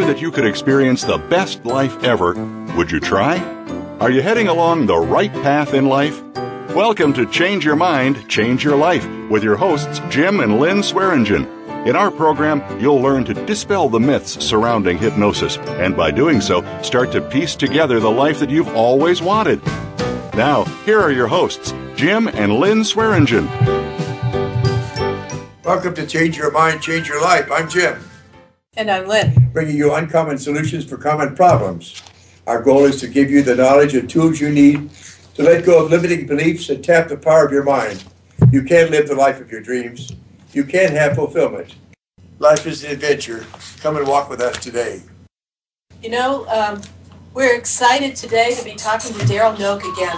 knew that you could experience the best life ever, would you try? Are you heading along the right path in life? Welcome to Change Your Mind, Change Your Life with your hosts Jim and Lynn Swearingen. In our program, you'll learn to dispel the myths surrounding hypnosis, and by doing so, start to piece together the life that you've always wanted. Now, here are your hosts, Jim and Lynn Swearingen. Welcome to Change Your Mind, Change Your Life. I'm Jim. And I'm Lynn. Bringing you uncommon solutions for common problems. Our goal is to give you the knowledge and tools you need to let go of limiting beliefs and tap the power of your mind. You can live the life of your dreams. You can have fulfillment. Life is an adventure. Come and walk with us today. You know, we're excited today to be talking to Darrell Knoch again.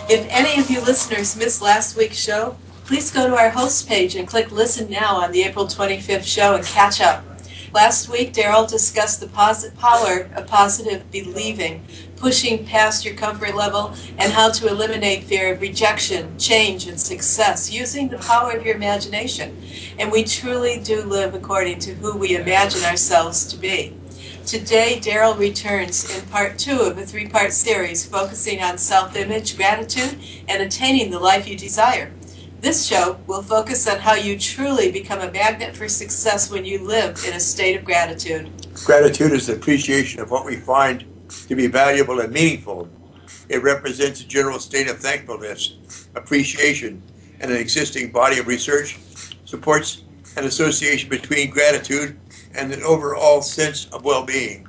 If any of you listeners missed last week's show, please go to our host page and click Listen Now on the April 25th show and catch up. Last week, Darrell discussed the power of positive believing, pushing past your comfort level, and how to eliminate fear of rejection, change, and success using the power of your imagination. And we truly do live according to who we imagine ourselves to be. Today, Darrell returns in part 2 of a 3-part series focusing on self-image, gratitude, and attaining the life you desire. This show will focus on how you truly become a magnet for success when you live in a state of gratitude. Gratitude is the appreciation of what we find to be valuable and meaningful. It represents a general state of thankfulness, appreciation, and an existing body of research supports an association between gratitude and an overall sense of well-being.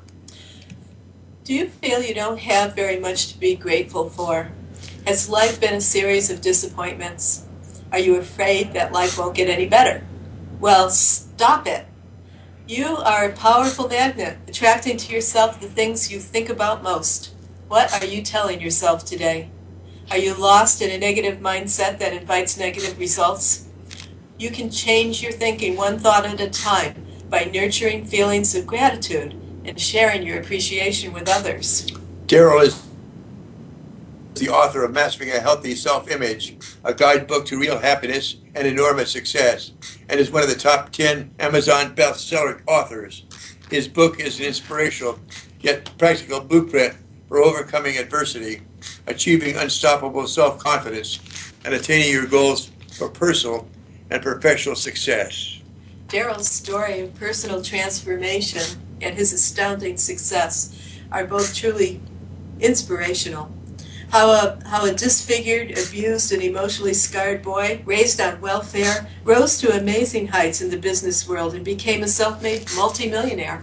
Do you feel you don't have very much to be grateful for? Has life been a series of disappointments? Are you afraid that life won't get any better? Well, stop it. You are a powerful magnet, attracting to yourself the things you think about most. What are you telling yourself today? Are you lost in a negative mindset that invites negative results? You can change your thinking one thought at a time by nurturing feelings of gratitude and sharing your appreciation with others. Darrell is the author of Mastering a Healthy Self-Image, a guidebook to real happiness and enormous success, and is one of the top 10 Amazon bestseller authors. His book is an inspirational yet practical blueprint for overcoming adversity, achieving unstoppable self-confidence, and attaining your goals for personal and professional success. Darrell's story of personal transformation and his astounding success are both truly inspirational. How a disfigured, abused, and emotionally scarred boy, raised on welfare, rose to amazing heights in the business world and became a self-made multimillionaire.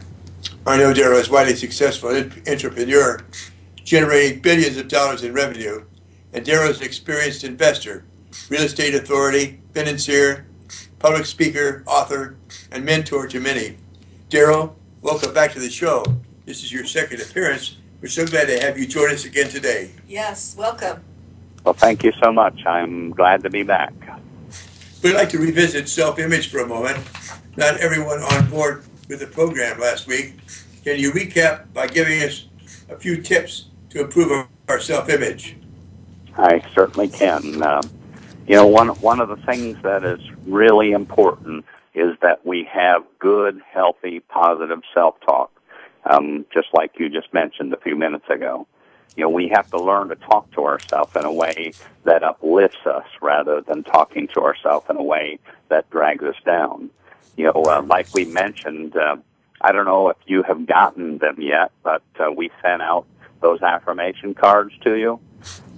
I know Darrell is a widely successful entrepreneur, generating billions of dollars in revenue, and Darrell is an experienced investor, real estate authority, financier, public speaker, author, and mentor to many. Darrell, welcome back to the show. This is your second appearance. We're so glad to have you join us again today. Yes, welcome. Well, thank you so much. I'm glad to be back. We'd like to revisit self-image for a moment. Not everyone on board with the program last week. Can you recap by giving us a few tips to improve our self-image? I certainly can. One of the things that is really important is that we have good, healthy, positive self-talk. Just like you just mentioned a few minutes ago. We have to learn to talk to ourselves in a way that uplifts us rather than talking to ourselves in a way that drags us down. Like we mentioned, I don't know if you have gotten them yet, but we sent out those affirmation cards to you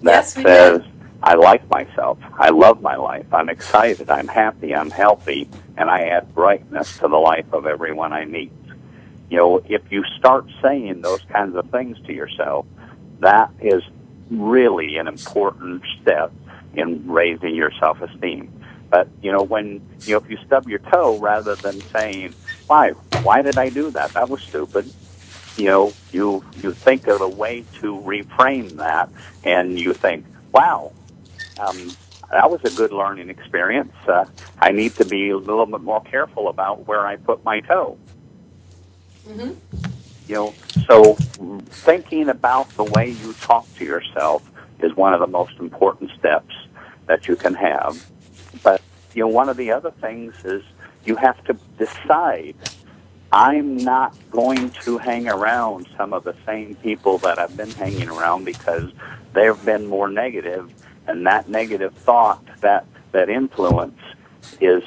that says, I like myself, I love my life, I'm excited, I'm happy, I'm healthy, and I add brightness to the life of everyone I meet. If you start saying those kinds of things to yourself, that is really an important step in raising your self-esteem. But, if you stub your toe, rather than saying, why did I do that? That was stupid. You think of a way to reframe that, and you think, wow, that was a good learning experience. I need to be a little bit more careful about where I put my toe. Mm-hmm. So thinking about the way you talk to yourself is one of the most important steps that you can have. But, one of the other things is you have to decide I'm not going to hang around some of the same people that I've been hanging around because they've been more negative, and that negative thought, that influence is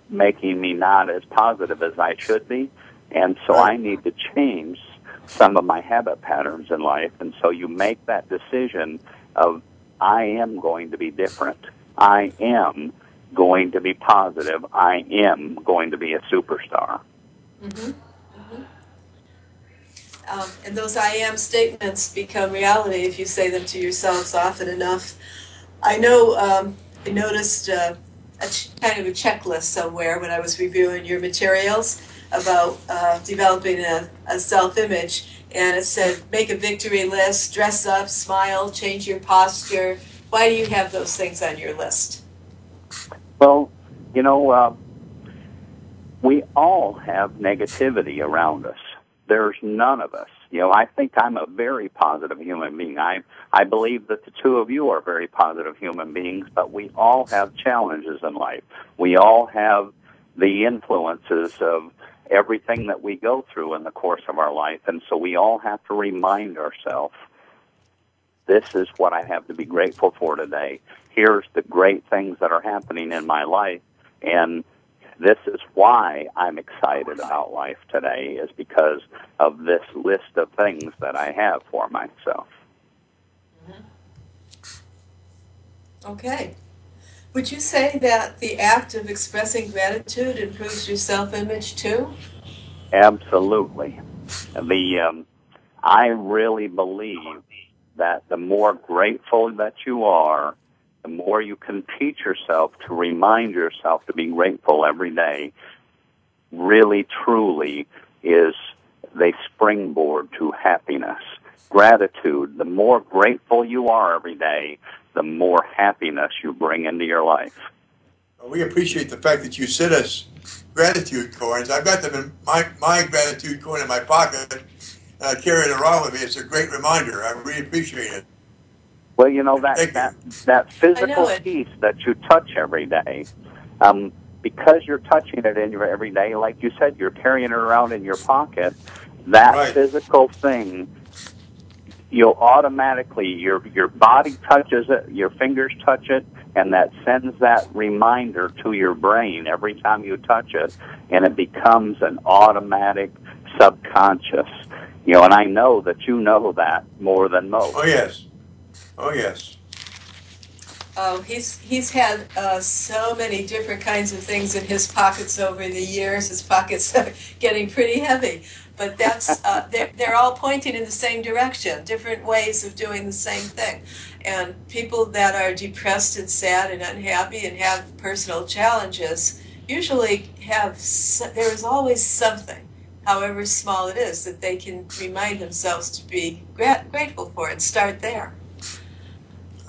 making me not as positive as I should be. And so I need to change some of my habit patterns in life. And so you make that decision of, I am going to be different. I am going to be positive. I am going to be a superstar. Mm-hmm. Mm-hmm. And those I am statements become reality if you say them to yourselves often enough. I know I noticed kind of a checklist somewhere when I was reviewing your materials about developing a self-image, and it said make a victory list, dress up, smile, change your posture. Why do you have those things on your list? Well, you know, we all have negativity around us. There's none of us. You know, I think I'm a very positive human being. I believe that the two of you are very positive human beings, but we all have challenges in life. We all have the influences of everything that we go through in the course of our life, and so we all have to remind ourselves, this is what I have to be grateful for today. Here's the great things that are happening in my life, and this is why I'm excited about life today, is because of this list of things that I have for myself. Mm-hmm. Okay. Would you say that the act of expressing gratitude improves your self-image too? Absolutely. I really believe that the more grateful that you are, the more you can teach yourself to remind yourself to be grateful every day, really, truly is the springboard to happiness. Gratitude, the more grateful you are every day, the more happiness you bring into your life. We appreciate the fact that you sent us gratitude coins. I've got them in my gratitude coin in my pocket, and I carry it around with me. It's a great reminder. I really appreciate it. Well, you know, that physical piece that you touch every day, because you're touching it in your every day, like you said, you're carrying it around in your pocket, that physical thing, you'll automatically, your body touches it, your fingers touch it, and that sends that reminder to your brain every time you touch it, and it becomes an automatic subconscious. You know, and I know that you know that more than most. Oh, yes. Oh, yes. Oh, he's had so many different kinds of things in his pockets over the years. His pockets are getting pretty heavy, but that's they're all pointing in the same direction, different ways of doing the same thing. And people that are depressed and sad and unhappy and have personal challenges usually have, there is always something, however small it is, that they can remind themselves to be grateful for and start there.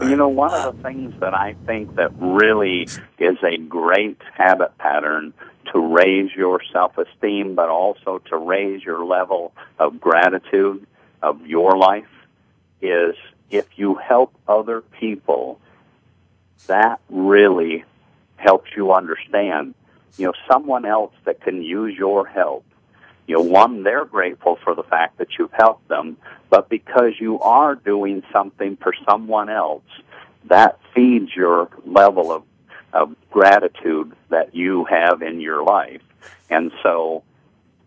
You know, one of the things that I think that really is a great habit pattern to raise your self-esteem, but also to raise your level of gratitude of your life, is if you help other people, that really helps you understand, you know, someone else that can use your help. You know, one, they're grateful for the fact that you've helped them, but because you are doing something for someone else, that feeds your level of gratitude that you have in your life. And so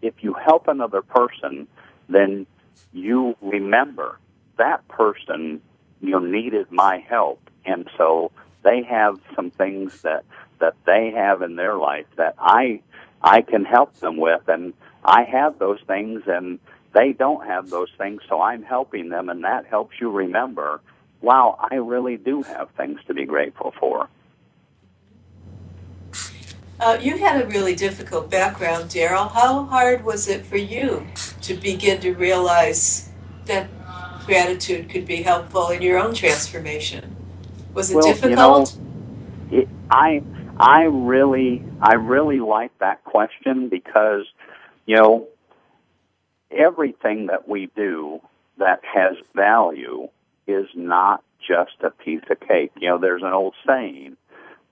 if you help another person, then you remember that person, you know, needed my help. And so they have some things that they have in their life that I can help them with, and I have those things, and they don't have those things, so I'm helping them, and that helps you remember, wow, I really do have things to be grateful for. You had a really difficult background, Darrell. How hard was it for you to begin to realize that gratitude could be helpful in your own transformation? Was it difficult? You know, I really like that question because, you know, everything that we do that has value is not just a piece of cake. You know, there's an old saying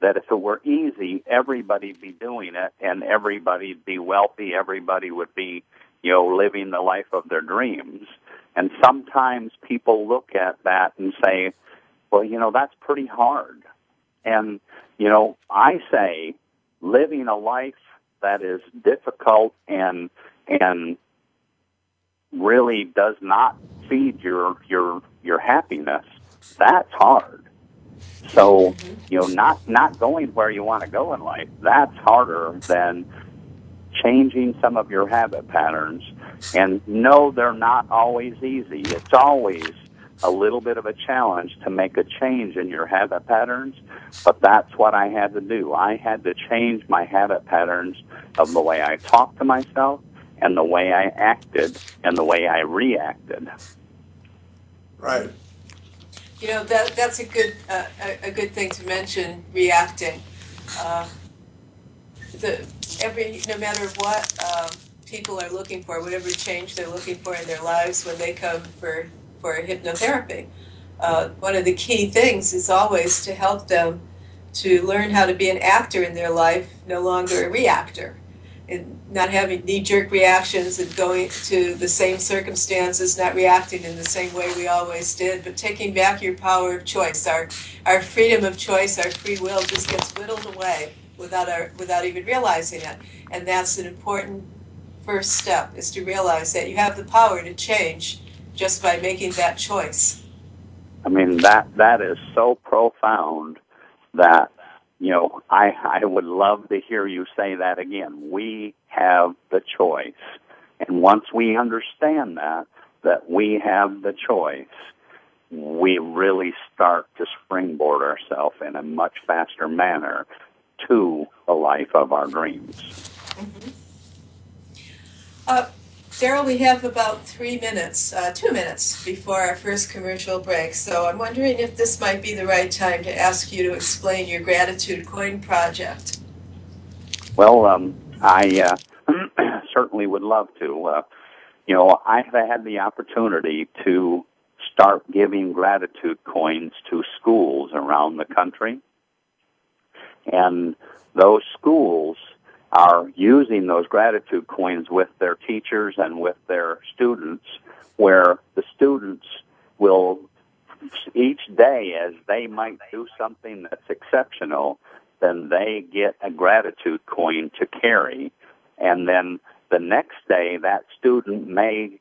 that if it were easy, everybody'd be doing it, and everybody'd be wealthy, everybody would be, living the life of their dreams. And sometimes people look at that and say, well, that's pretty hard. And, I say living a life that is difficult and really does not feed your happiness, that's hard. So, not going where you want to go in life, that's harder than changing some of your habit patterns. And no, they're not always easy. It's always a little bit of a challenge to make a change in your habit patterns, but that's what I had to do. I had to change my habit patterns of the way I talked to myself and the way I acted and the way I reacted. Right. That's a good thing to mention. Reacting. No matter what people are looking for, whatever change they're looking for in their lives when they come for hypnotherapy, one of the key things is always to help them to learn how to be an actor in their life, no longer a reactor, and not having knee-jerk reactions and going to the same circumstances, not reacting in the same way we always did, but taking back your power of choice. Our freedom of choice, our free will just gets whittled away without even realizing it. And that's an important first step, is to realize that you have the power to change just by making that choice. I mean, that is so profound that, I would love to hear you say that again. We have the choice. And once we understand that we have the choice, we really start to springboard ourselves in a much faster manner to the life of our dreams. Mm-hmm. Darrell, we have about 2 minutes before our first commercial break, so I'm wondering if this might be the right time to ask you to explain your gratitude coin project. Well, I certainly would love to. I've had the opportunity to start giving gratitude coins to schools around the country, and those schools are using those gratitude coins with their teachers and with their students, where the students will, each day as they might do something that's exceptional, then they get a gratitude coin to carry. And then the next day, that student may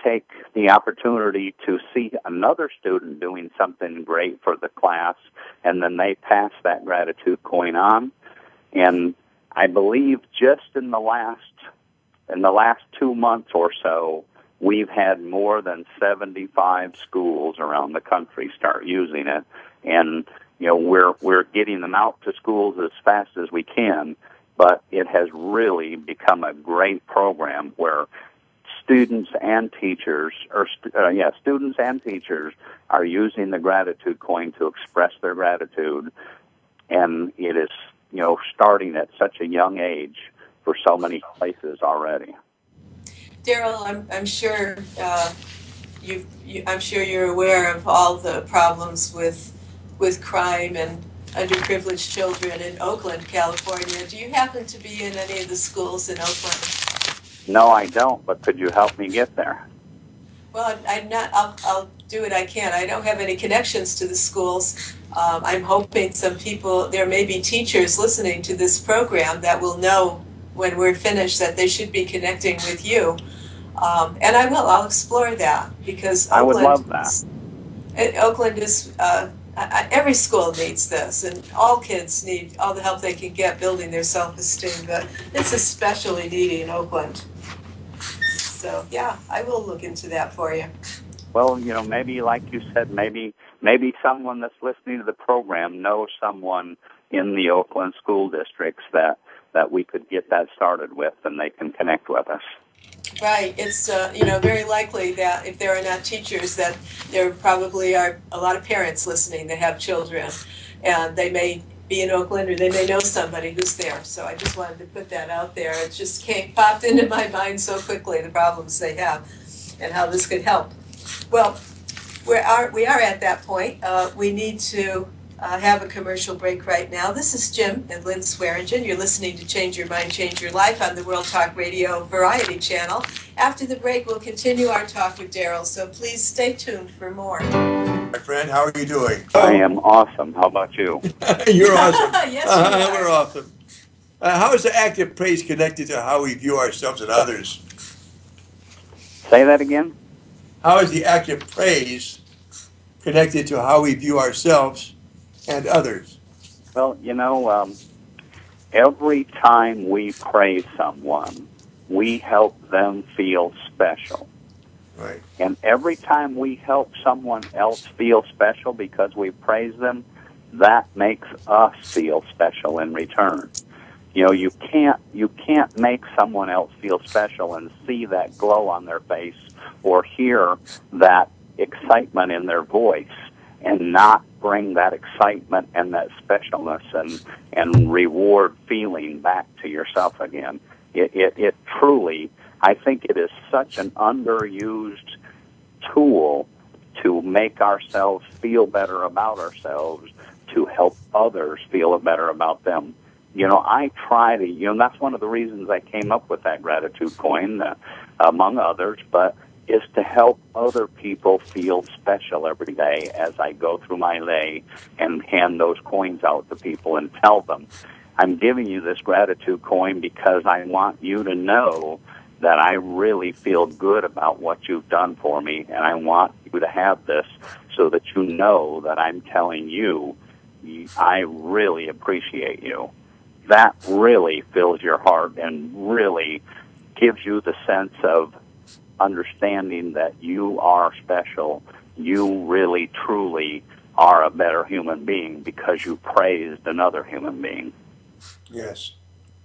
take the opportunity to see another student doing something great for the class, and then they pass that gratitude coin on. And I believe just in the last 2 months or so, we've had more than 75 schools around the country start using it, and we're getting them out to schools as fast as we can. But it has really become a great program where students and teachers are using the gratitude coin to express their gratitude, and it is starting at such a young age for so many places already. Darrell, I'm sure I'm sure you're aware of all the problems with crime and underprivileged children in Oakland, California. Do you happen to be in any of the schools in Oakland? No, I don't. But could you help me get there? Well, I'm not. I'll do what I can. I don't have any connections to the schools. I'm hoping there may be teachers listening to this program that will know when we're finished that they should be connecting with you. And I'll explore that, because I would love that. Oakland is, every school needs this, and all kids need all the help they can get building their self-esteem, but it's especially needy in Oakland. So, yeah, I will look into that for you. Well, maybe, like you said, maybe someone that's listening to the program knows someone in the Oakland school districts that we could get that started with, and they can connect with us. Right. It's, very likely that if there are not teachers, that there probably are a lot of parents listening that have children, and they may be in Oakland, or they may know somebody who's there. So I just wanted to put that out there. It just popped into my mind so quickly, the problems they have and how this could help. Well, we are at that point. We need to have a commercial break right now. This is Jim and Lynn Swearingen. You're listening to Change Your Mind, Change Your Life on the World Talk Radio Variety Channel. After the break, we'll continue our talk with Darrell, so please stay tuned for more. My friend, how are you doing? I am awesome. How about you? You're awesome. Yes, you are. We're awesome. How is the active praise connected to how we view ourselves and others? Say that again? How is the active praise connected to how we view ourselves and others? Well, every time we praise someone, we help them feel special. Right. And every time we help someone else feel special because we praise them, that makes us feel special in return. You can't make someone else feel special and see that glow on their face or hear that excitement in their voice and not bring that excitement and that specialness and reward feeling back to yourself again. It truly, I think it is such an underused tool to make ourselves feel better about ourselves, to help others feel better about them. I try to, that's one of the reasons I came up with that gratitude coin, among others, but is to help other people feel special every day as I go through my day and hand those coins out to people and tell them, I'm giving you this gratitude coin because I want you to know that I really feel good about what you've done for me, and I want you to have this so that you know that I'm telling you I really appreciate you. That really fills your heart and really gives you the sense of understanding that you are special. You really, truly are a better human being because you praised another human being. Yes,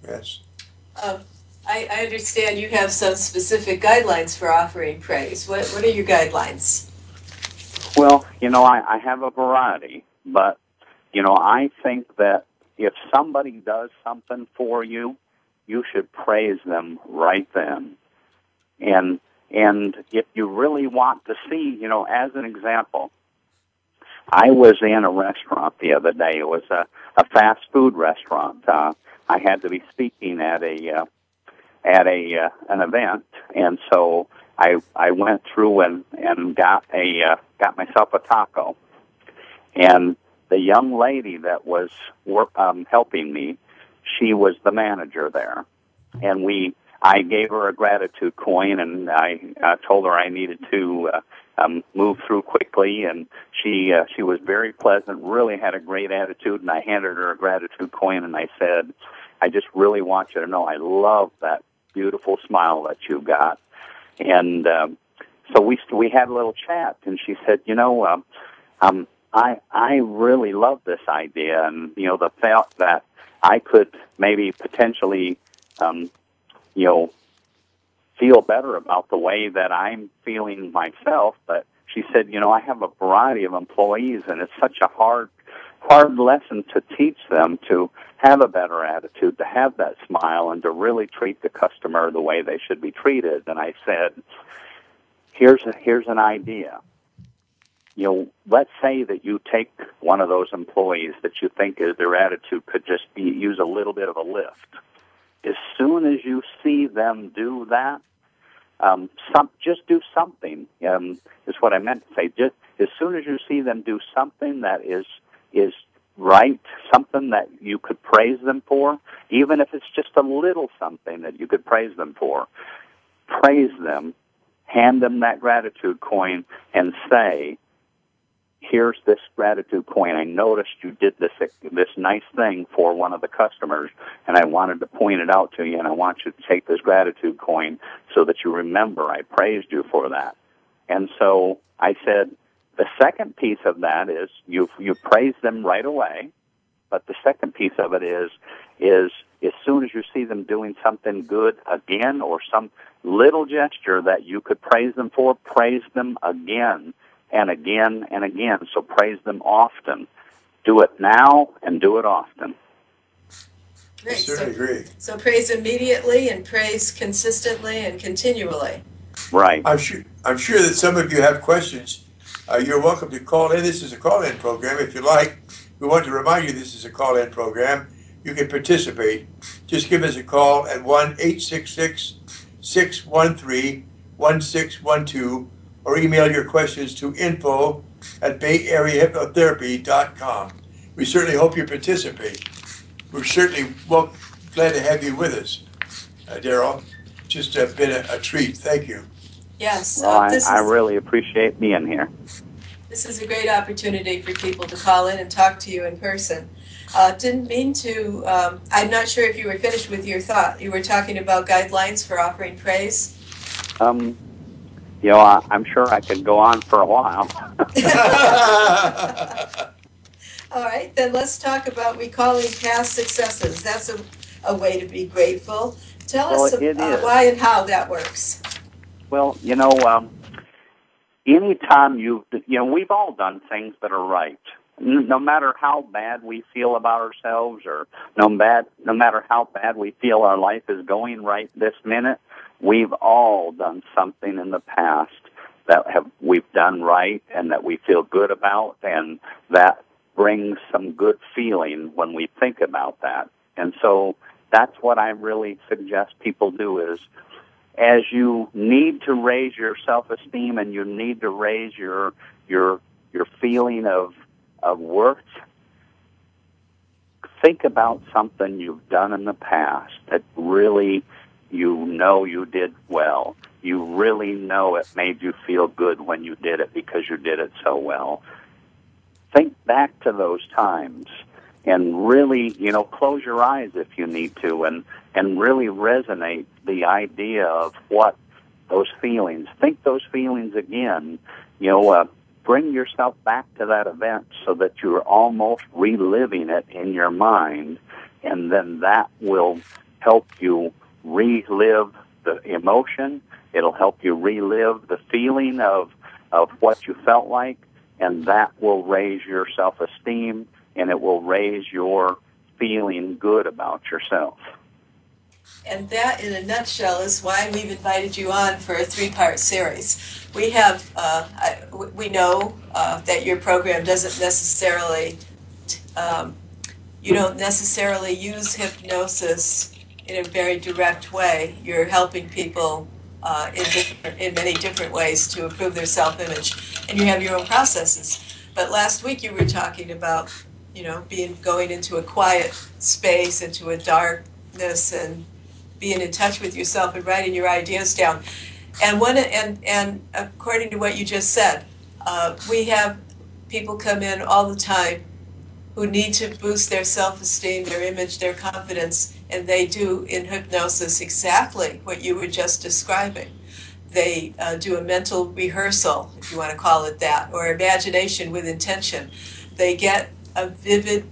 yes. I understand you have some specific guidelines for offering praise. What are your guidelines? Well, I have a variety, but, I think that if somebody does something for you, you should praise them right then. And if you really want to see, as an example, I was in a restaurant the other day. It was a fast food restaurant. I had to be speaking at an event, and so I went through and got myself a taco. And the young lady that was helping me, she was the manager there, and I gave her a gratitude coin, and I told her I needed to move through quickly, and she was very pleasant, really had a great attitude, and I handed her a gratitude coin, and I said, I just really want you to know I love that beautiful smile that you got. And so we had a little chat, and she said, I really love this idea, and, the thought that I could maybe potentially feel better about the way that I'm feeling myself. But she said, I have a variety of employees, and it's such a hard lesson to teach them to have a better attitude, to have that smile, and to really treat the customer the way they should be treated. And I said, here's an idea. Let's say that you take one of those employees that you think their attitude could just use a little bit of a lift. As soon as you see them do that, just do something. Is what I meant to say. Just as soon as you see them do something that is right, something that you could praise them for, even if it's just a little something that you could praise them for, praise them, hand them that gratitude coin, and say, here's this gratitude coin. I noticed you did this nice thing for one of the customers, and I wanted to point it out to you, and I want you to take this gratitude coin so that you remember I praised you for that. And so I said, the second piece of that is you praise them right away, but the second piece of it is as soon as you see them doing something good again or some little gesture that you could praise them for, praise them again and again and again. So praise them often. Do it now and do it often. Great. I certainly agree. So praise immediately and praise consistently and continually. Right. I'm sure that some of you have questions. You're welcome to call in. This is a call-in program. If you like, We want to remind you this is a call-in program. You can participate. Just give us a call at 1-866-613-1612 or email your questions to info@bayareahypnotherapy.com. We certainly hope you participate. We're certainly glad to have you with us, Darrell. Just been a treat. Thank you. Yes. Well, I really appreciate being here. This is a great opportunity for people to call in and talk to you in person. Didn't mean to, I'm not sure if you were finished with your thought. You were talking about guidelines for offering praise. You know, I'm sure I could go on for a while. All right, then let's talk about recalling past successes. That's a way to be grateful. Tell us why and how that works. Well, you know, anytime we've all done things that are right. No matter how bad we feel about ourselves, or no matter how bad we feel our life is going right this minute, we've all done something in the past that we've done right and that we feel good about, and that brings some good feeling when we think about that. And so that's what I really suggest people do is, as you need to raise your self-esteem and you need to raise your feeling of worth, think about something you've done in the past that really you did well. You really know it made you feel good when you did it because you did it so well. Think back to those times and really, close your eyes if you need to and really resonate the idea of what those feelings. Think those feelings again. Bring yourself back to that event so that you're almost reliving it in your mind, and then that will help you relive the emotion. It'll help you relive the feeling of what you felt like, and that will raise your self-esteem, and it will raise your feeling good about yourself. And that, in a nutshell, is why we've invited you on for a 3-part series. We have, we know that your program doesn't necessarily, you don't necessarily use hypnosis in a very direct way. You're helping people in many different ways to improve their self-image, and you have your own processes. But last week you were talking about, going into a quiet space, into a darkness, and being in touch with yourself and writing your ideas down. And according to what you just said, we have people come in all the time who need to boost their self-esteem, their image, their confidence, and they do in hypnosis exactly what you were just describing. They do a mental rehearsal, if you want to call it that, or imagination with intention. They get a vivid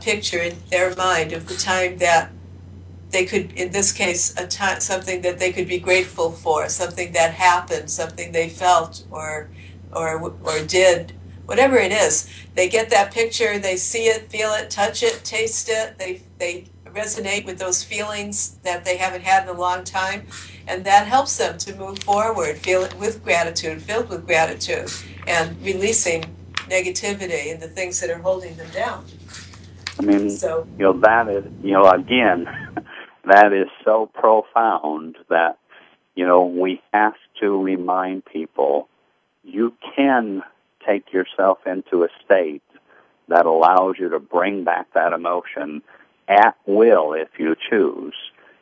picture in their mind of the time that they could, in this case, something that they could be grateful for, something that happened, something they felt or did, whatever it is. They get that picture, they see it, feel it, touch it, taste it. They resonate with those feelings that they haven't had in a long time, and that helps them to move forward, feel it with gratitude, filled with gratitude, and releasing negativity and the things that are holding them down. I mean, that is, again, that is so profound that, we have to remind people you can take yourself into a state that allows you to bring back that emotion at will if you choose.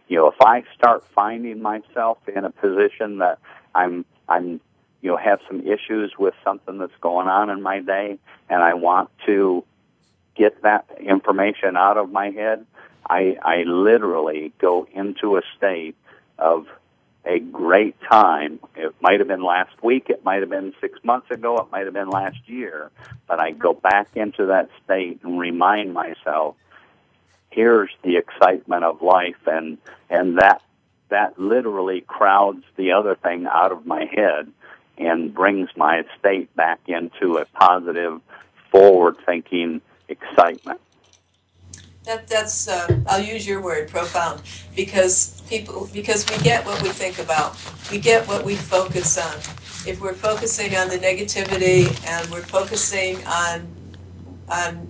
If I start finding myself in a position that I'm have some issues with something that's going on in my day and I want to get that information out of my head, I literally go into a state of a great time. It might have been last week, it might have been 6 months ago, it might have been last year, but I go back into that state and remind myself, here's the excitement of life, and that literally crowds the other thing out of my head and brings my state back into a positive, forward-thinking excitement. That's I'll use your word, profound, because we get what we think about. We get what we focus on. If we're focusing on the negativity and we're focusing on on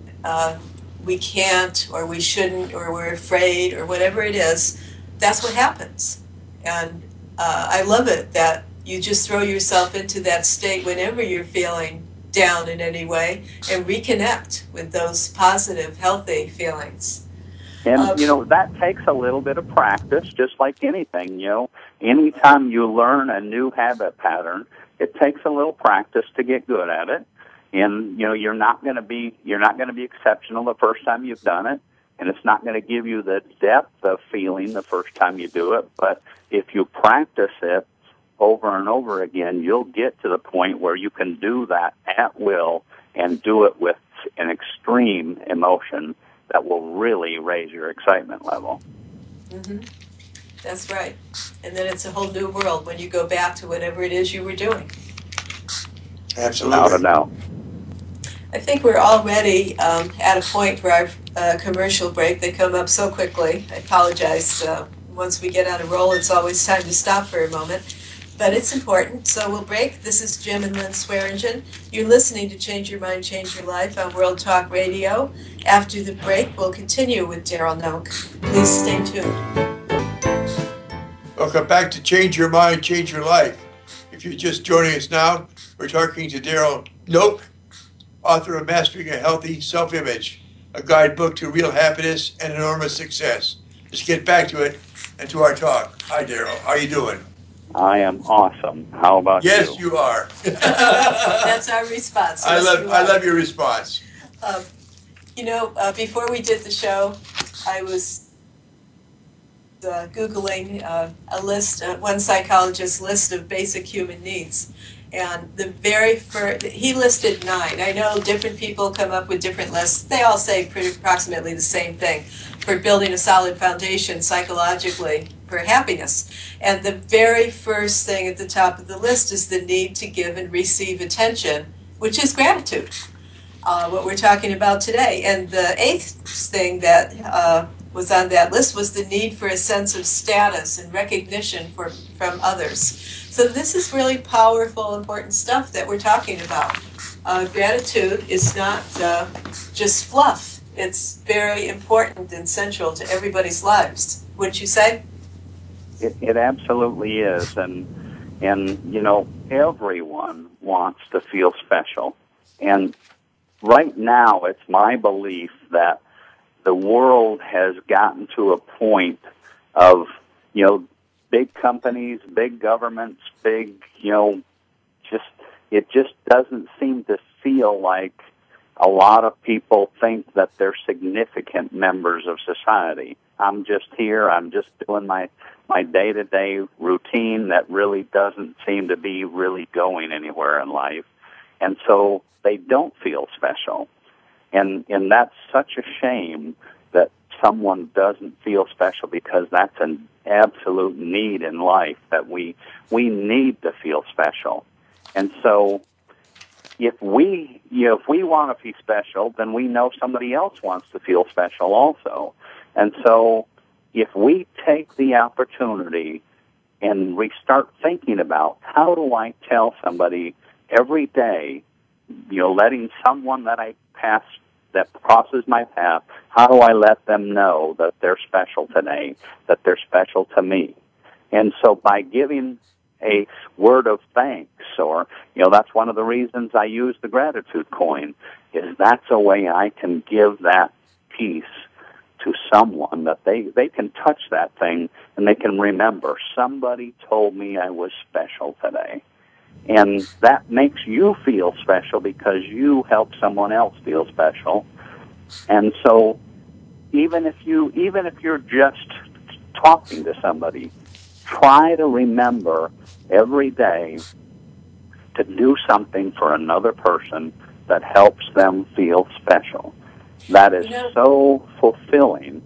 we can't or we shouldn't or we're afraid or whatever it is, that's what happens. And I love it that you just throw yourself into that state whenever you're feeling down in any way and reconnect with those positive, healthy feelings. And, that takes a little bit of practice, just like anything, Anytime you learn a new habit pattern, it takes a little practice to get good at it. And, you're not going to be exceptional the first time you've done it. And it's not going to give you the depth of feeling the first time you do it. But if you practice it over and over again, you'll get to the point where you can do that at will and do it with an extreme emotion that will really raise your excitement level. Mm-hmm. That's right. And then it's a whole new world when you go back to whatever it is you were doing. Absolutely. Without a doubt. I think we're already at a point for our commercial break. They come up so quickly. I apologize. Once we get on a roll, it's always time to stop for a moment. But it's important, so we'll break. This is Jim and Lynn Swearingen. You're listening to Change Your Mind, Change Your Life on World Talk Radio. After the break, we'll continue with Darrell Knoch. Please stay tuned. Welcome back to Change Your Mind, Change Your Life. If you're just joining us now, we're talking to Darrell Knoch, author of Mastering a Healthy Self-Image, a guidebook to real happiness and enormous success. Let's get back to it and to our talk. Hi, Darrell. How are you doing? I am awesome. How about you? Yes, you are. That's our response. I love your response. Before we did the show, I was Googling a list, one psychologist's list of basic human needs. And the very first, he listed 9. I know different people come up with different lists. They all say approximately the same thing for building a solid foundation psychologically for happiness. And the very first thing at the top of the list is the need to give and receive attention, which is gratitude, what we're talking about today. And the 8th thing that was on that list was the need for a sense of status and recognition from others. So this is really powerful, important stuff that we're talking about. Gratitude is not just fluff. It's very important and central to everybody's lives. Wouldn't you say? It absolutely is. And everyone wants to feel special. And right now, it's my belief that the world has gotten to a point of, big companies, big governments, it just doesn't seem to feel like a lot of people think that they're significant members of society. I'm just here, I'm just doing my day-to-day routine that really doesn't seem to be really going anywhere in life. And so they don't feel special. And that's such a shame that someone doesn't feel special, because that's an absolute need in life, that we need to feel special. And so if we want to be special, then we know somebody else wants to feel special also. And so if we take the opportunity and we start thinking about, how do I tell somebody every day, letting someone that that crosses my path, how do I let them know that they're special today, that they're special to me? And so by giving a word of thanks, or, that's one of the reasons I use the gratitude coin, is that's a way I can give that piece to someone, that they can touch that thing and they can remember, somebody told me I was special today. And that makes you feel special because you help someone else feel special. And so even if you're just talking to somebody, try to remember every day to do something for another person that helps them feel special. That is so fulfilling.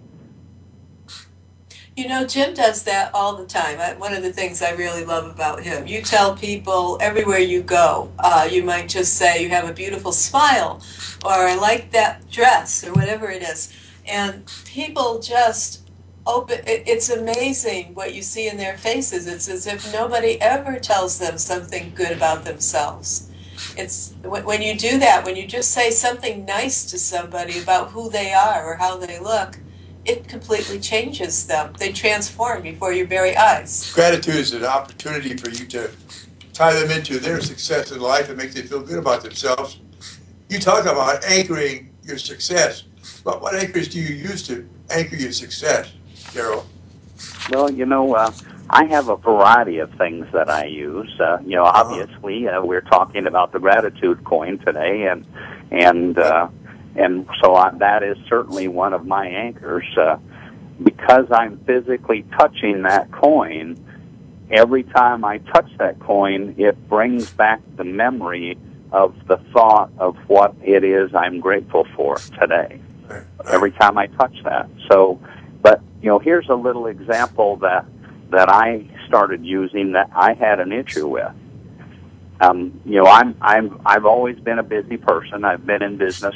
Jim does that all the time. One of the things I really love about him, you tell people everywhere you go, you might just say, you have a beautiful smile, or I like that dress, or whatever it is. And people just open, it's amazing what you see in their faces. It's as if nobody ever tells them something good about themselves. It's when you do that, when you just say something nice to somebody about who they are or how they look, it completely changes them. They transform before your very eyes. Gratitude is an opportunity for you to tie them into their success in life and make them feel good about themselves. You talk about anchoring your success, but what anchors do you use to anchor your success, Darrell? Well, I have a variety of things that I use. Obviously, we're talking about the gratitude coin today, and so that is certainly one of my anchors. Because I'm physically touching that coin, every time I touch that coin, it brings back the memory of the thought of what it is I'm grateful for today. Every time I touch that. So, but here's a little example that I started using that I had an issue with. I've always been a busy person. I've been in business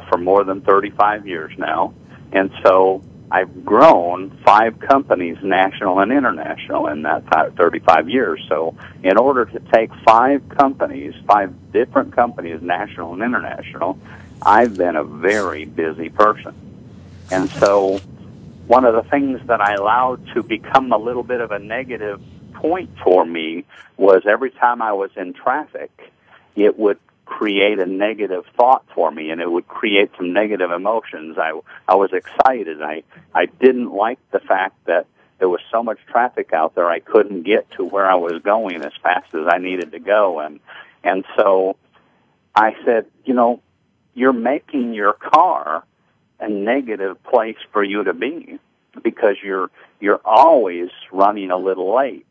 for more than 35 years now, and so I've grown 5 companies, national and international, in that 35 years. So in order to take 5 different companies, national and international, I've been a very busy person. And so one of the things that I allowed to become a little bit of a negative point for me was every time I was in traffic, it would create a negative thought for me, and it would create some negative emotions. I was excited. I didn't like the fact that there was so much traffic out there I couldn't get to where I was going as fast as I needed to go. And so I said, you're making your car a negative place for you to be because you're always running a little late.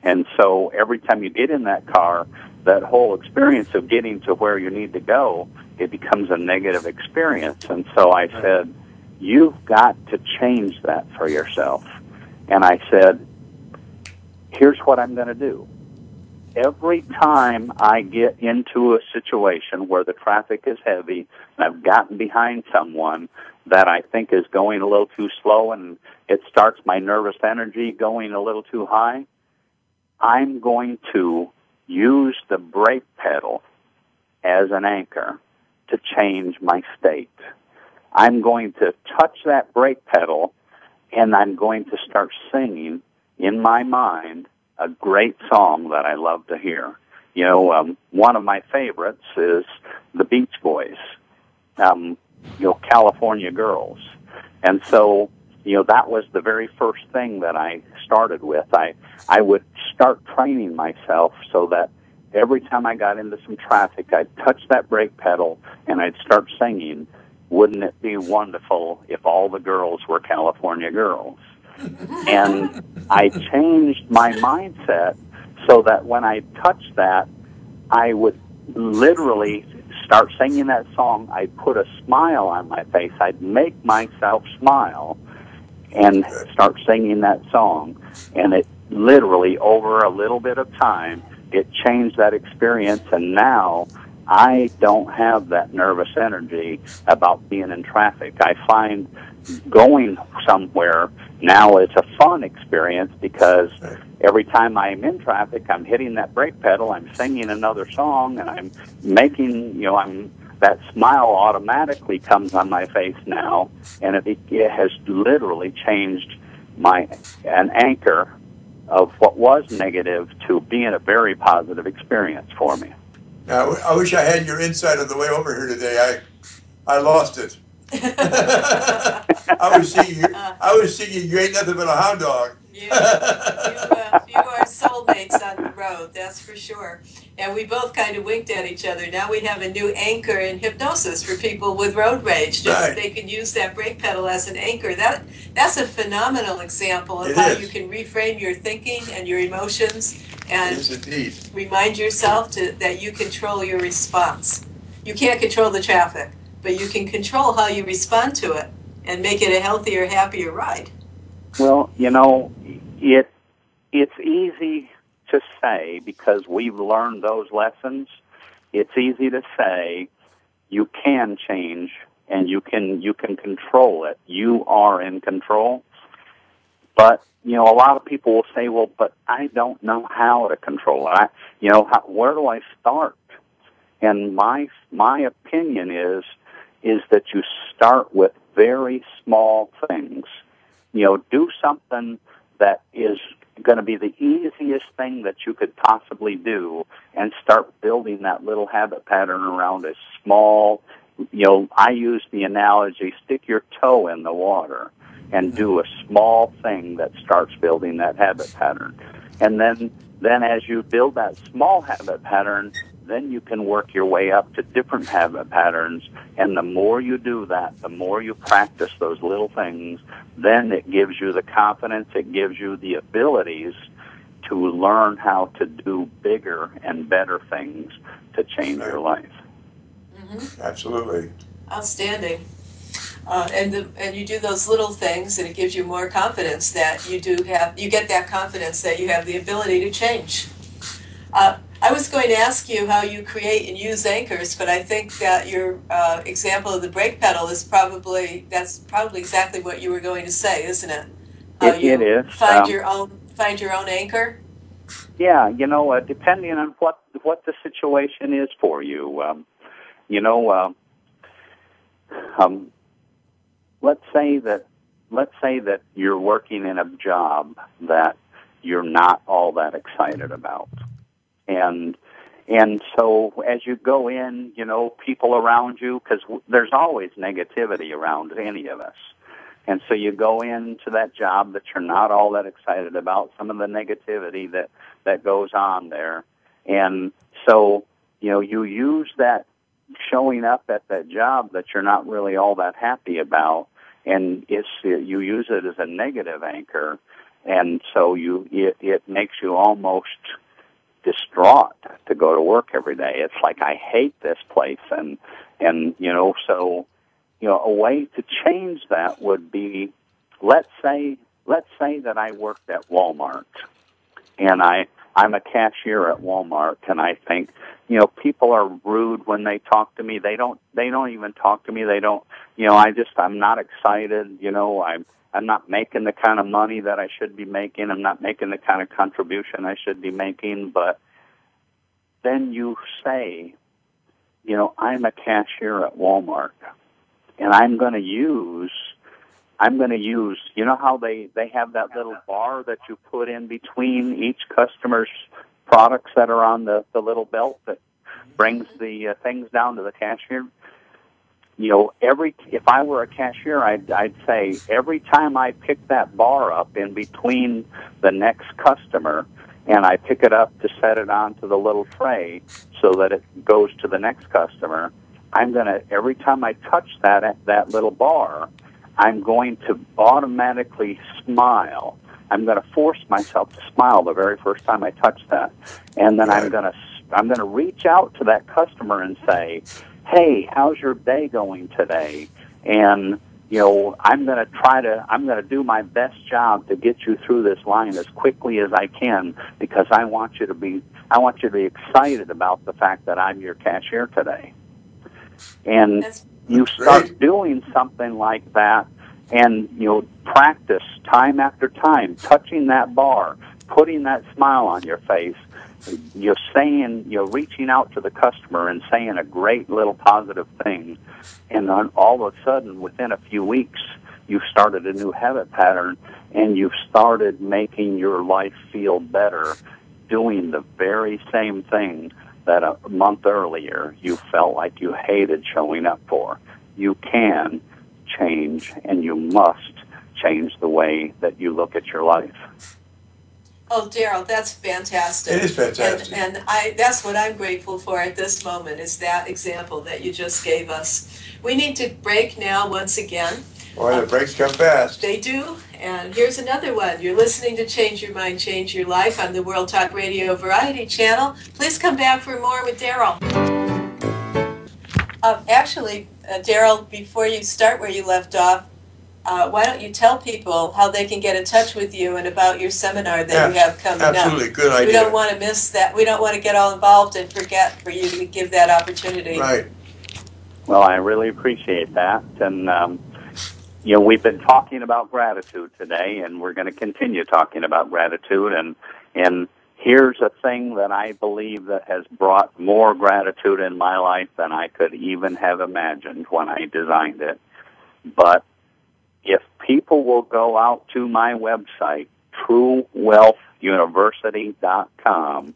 And so every time you get in that car, that whole experience of getting to where you need to go, it becomes a negative experience. And so I said, you've got to change that for yourself. And I said, here's what I'm going to do. Every time I get into a situation where the traffic is heavy and I've gotten behind someone that I think is going a little too slow and it starts my nervous energy going a little too high, I'm going to use the brake pedal as an anchor to change my state. I'm going to touch that brake pedal, and I'm going to start singing in my mind a great song that I love to hear. One of my favorites is the Beach Boys, California Girls. And so, that was the very first thing that I started with. I would start training myself so that every time I got into some traffic, I'd touch that brake pedal and I'd start singing, wouldn't it be wonderful if all the girls were California girls? And I changed my mindset so that when I touched that, I would literally start singing that song. I'd put a smile on my face. I'd make myself smile and start singing that song. And it literally, over a little bit of time, it changed that experience. And now I don't have that nervous energy about being in traffic. I find going somewhere now is a fun experience because every time I'm in traffic, I'm hitting that brake pedal, I'm singing another song, and I'm making, that smile automatically comes on my face now, and it has literally changed an anchor of what was negative to being a very positive experience for me. Now, I wish I had your insight on the way over here today. I lost it. I was thinking you ain't nothing but a hound dog. You are soulmates on the road, that's for sure. And we both kind of winked at each other. Now we have a new anchor in hypnosis for people with road rage. Right. They can use that brake pedal as an anchor. That's a phenomenal example of how you can reframe your thinking and your emotions and remind yourself that you control your response. You can't control the traffic, but you can control how you respond to it and make it a healthier, happier ride. Well, it's easy to say because we've learned those lessons. It's easy to say you can change and you can control it. You are in control. But, a lot of people will say, well, but I don't know how to control it. Where do I start? And my opinion is that you start with very small things. Do something that is going to be the easiest thing that you could possibly do, and start building that little habit pattern around a small, I use the analogy, stick your toe in the water and do a small thing that starts building that habit pattern. And then as you build that small habit pattern, then you can work your way up to different habit patterns. And the more you do that, the more you practice those little things, then it gives you the confidence, it gives you the abilities to learn how to do bigger and better things to change your life. Mm-hmm. Absolutely. Outstanding. And you do those little things, and it gives you more confidence that you get that confidence that you have the ability to change. I was going to ask you how you create and use anchors, but I think that your example of the brake pedal that's probably exactly what you were going to say, isn't it? It is. Find your own anchor. Yeah, depending on what the situation is for you. Let's say that you're working in a job that you're not all that excited about. And so as you go in, people around you, because there's always negativity around any of us. And so you go into that job that you're not all that excited about, some of the negativity that goes on there. And so, you use that showing up at that job that you're not really all that happy about, and you use it as a negative anchor. And so it makes you almost distraught to go to work every day. It's like, I hate this place, and so a way to change that would be, let's say that I worked at Walmart, and I'm a cashier at Walmart, and I think, people are rude when they talk to me. They don't even talk to me. They don't, I'm not excited. I'm not making the kind of money that I should be making. I'm not making the kind of contribution I should be making. But then you say, I'm a cashier at Walmart, and I'm going to use, how they have that little bar that you put in between each customer's products that are on the little belt that brings the things down to the cashier. If I were a cashier, I'd say every time I pick that bar up in between the next customer, and I pick it up to set it onto the little tray so that it goes to the next customer, every time I touch that little bar, I'm going to automatically smile. I'm going to force myself to smile the very first time I touch that, and then I'm going to reach out to that customer and say, "Hey, how's your day going today?" And I'm going to do my best job to get you through this line as quickly as I can, because I want you to be excited about the fact that I'm your cashier today. And you start doing something like that, and practice time after time, touching that bar, putting that smile on your face, reaching out to the customer and saying a great little positive thing, and then all of a sudden, within a few weeks, you've started a new habit pattern, and you've started making your life feel better, doing the very same thing that a month earlier you felt like you hated showing up for. You can change, and you must change the way that you look at your life. Oh, Darrell, that's fantastic. It is fantastic. And that's what I'm grateful for at this moment, is that example that you just gave us. We need to break now once again. Boy, the breaks come fast. They do. And here's another one. You're listening to Change Your Mind, Change Your Life on the World Talk Radio Variety Channel. Please come back for more with Darrell. Darrell, before you start where you left off, why don't you tell people how they can get in touch with you and about your seminar that you have coming up? Absolutely, good idea. We don't want to miss that. We don't want to get all involved and forget for you to give that opportunity. Right. Well, I really appreciate that. And, we've been talking about gratitude today, and we're going to continue talking about gratitude. And here's a thing that I believe that has brought more gratitude in my life than I could even have imagined when I designed it. But if people will go out to my website, truewealthuniversity.com,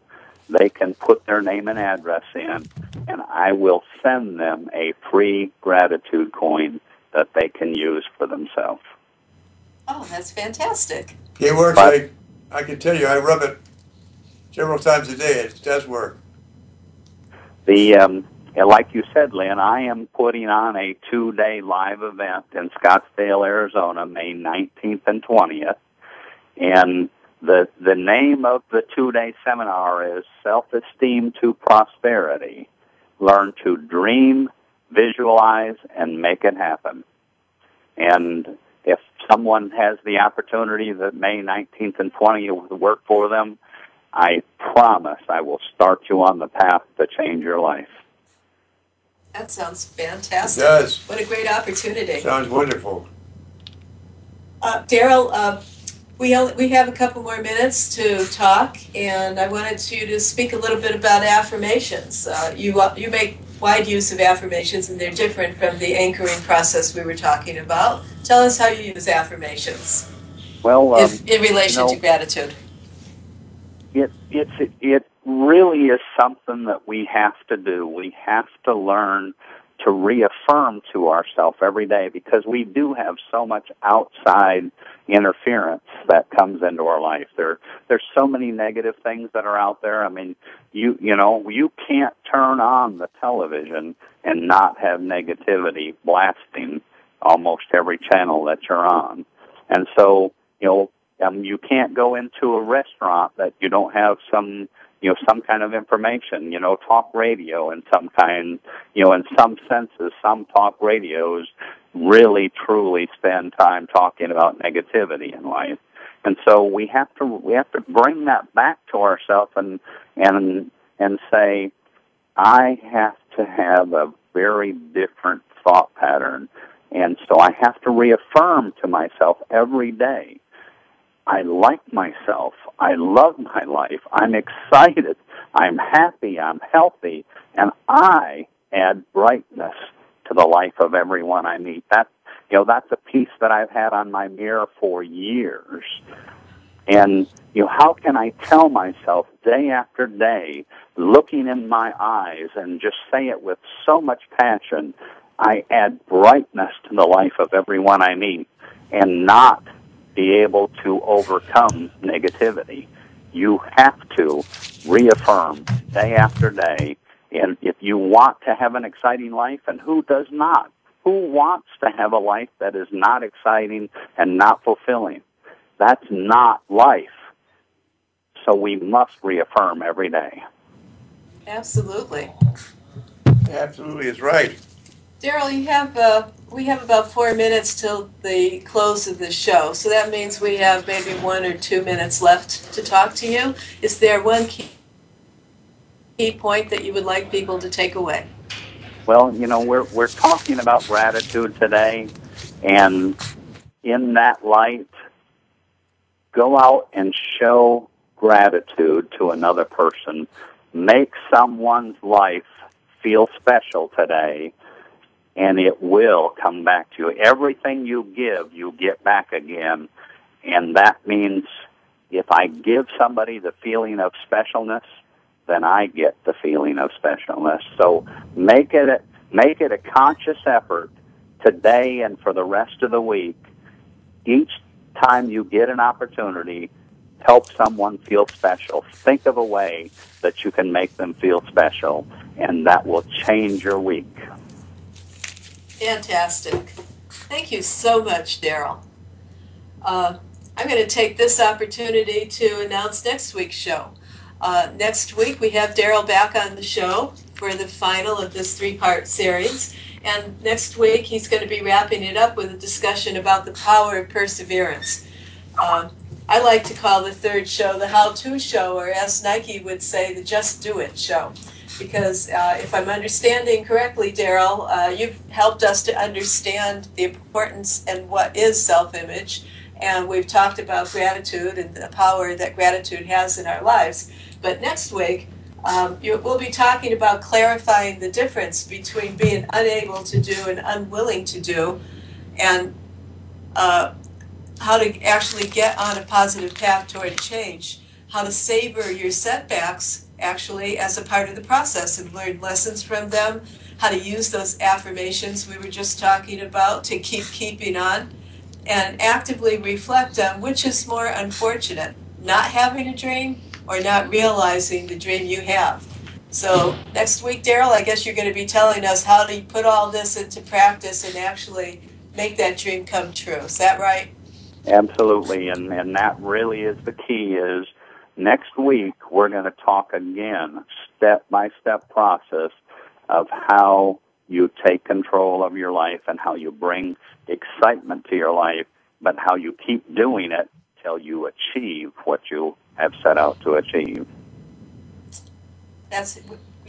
they can put their name and address in, and I will send them a free gratitude coin that they can use for themselves. Oh, that's fantastic. It works. I can tell you, I rub it several times a day. It does work. Like you said, Lynn, I am putting on a 2-day live event in Scottsdale, Arizona, May 19th and 20th. And the name of the 2-day seminar is Self-Esteem to Prosperity. Learn to dream, visualize, and make it happen. And if someone has the opportunity that May 19th and 20th will work for them, I promise I will start you on the path to change your life. That sounds fantastic. It does. What a great opportunity. Sounds wonderful. Darrell, we have a couple more minutes to talk, and I wanted you to speak a little bit about affirmations. You make wide use of affirmations, and they're different from the anchoring process we were talking about. Tell us how you use affirmations. Well, in relation to gratitude. It really is something that we have to do. We have to learn to reaffirm to ourselves every day, because we do have so much outside interference that comes into our life. There's so many negative things that are out there. I mean, you can't turn on the television and not have negativity blasting almost every channel that you're on. And so, you can't go into a restaurant that you don't have some kind of information, talk radio in some kind, in some senses, some talk radios really truly spend time talking about negativity in life. And so we have to bring that back to ourselves and say, I have to have a very different thought pattern. And so I have to reaffirm to myself every day, I like myself. I love my life. I'm excited. I'm happy. I'm healthy. And I add brightness to the life of everyone I meet. That's a piece that I've had on my mirror for years. And, how can I tell myself day after day, looking in my eyes and just say it with so much passion, I add brightness to the life of everyone I meet, and not be able to overcome negativity. You have to reaffirm day after day. And if you want to have an exciting life, and who does not? Who wants to have a life that is not exciting and not fulfilling? That's not life. So we must reaffirm every day. Absolutely. Absolutely is right. Darrell, we have about 4 minutes till the close of the show, so that means we have maybe 1 or 2 minutes left to talk to you. Is there one key point that you would like people to take away? Well, we're talking about gratitude today, and in that light, go out and show gratitude to another person. Make someone's life feel special today, and it will come back to you. Everything you give, you get back again. And that means if I give somebody the feeling of specialness, then I get the feeling of specialness. So make it a conscious effort today and for the rest of the week. Each time you get an opportunity, help someone feel special. Think of a way that you can make them feel special, and that will change your week. Fantastic. Thank you so much, Darrell. I'm going to take this opportunity to announce next week's show. Next week, we have Darrell back on the show for the final of this 3-part series. And next week, he's going to be wrapping it up with a discussion about the power of perseverance. I like to call the third show the how-to show, or as Nike would say, the just do it show. Because if I'm understanding correctly, Darrell, you've helped us to understand the importance and what is self-image, and we've talked about gratitude and the power that gratitude has in our lives. But next week, we'll be talking about clarifying the difference between being unable to do and unwilling to do, and how to actually get on a positive path toward change, how to savor your setbacks actually as a part of the process and learn lessons from them, how to use those affirmations we were just talking about to keeping on, and actively reflect on which is more unfortunate, not having a dream or not realizing the dream you have. So next week, Darrell, I guess you're going to be telling us how to put all this into practice and actually make that dream come true. Is that right? Absolutely, and that really is the key. Is next week we're going to talk again, step-by-step process of how you take control of your life and how you bring excitement to your life, but how you keep doing it till you achieve what you have set out to achieve. That's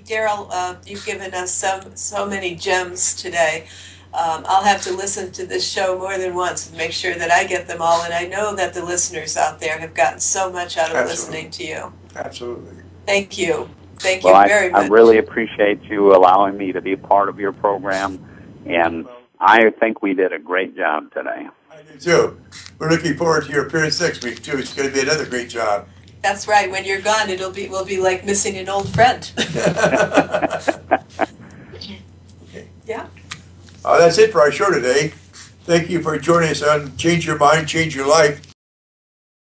Darrell. You've given us so many gems today. I'll have to listen to this show more than once and make sure that I get them all. And I know that the listeners out there have gotten so much out of listening to you. Absolutely. Thank you. Thank you very much. I really appreciate you allowing me to be part of your program, and I think we did a great job today. I do too. We're looking forward to your appearance next week too. It's going to be another great job. That's right. When you're gone, we'll be like missing an old friend. Okay. Yeah. That's it for our show today. Thank you for joining us on Change Your Mind, Change Your Life.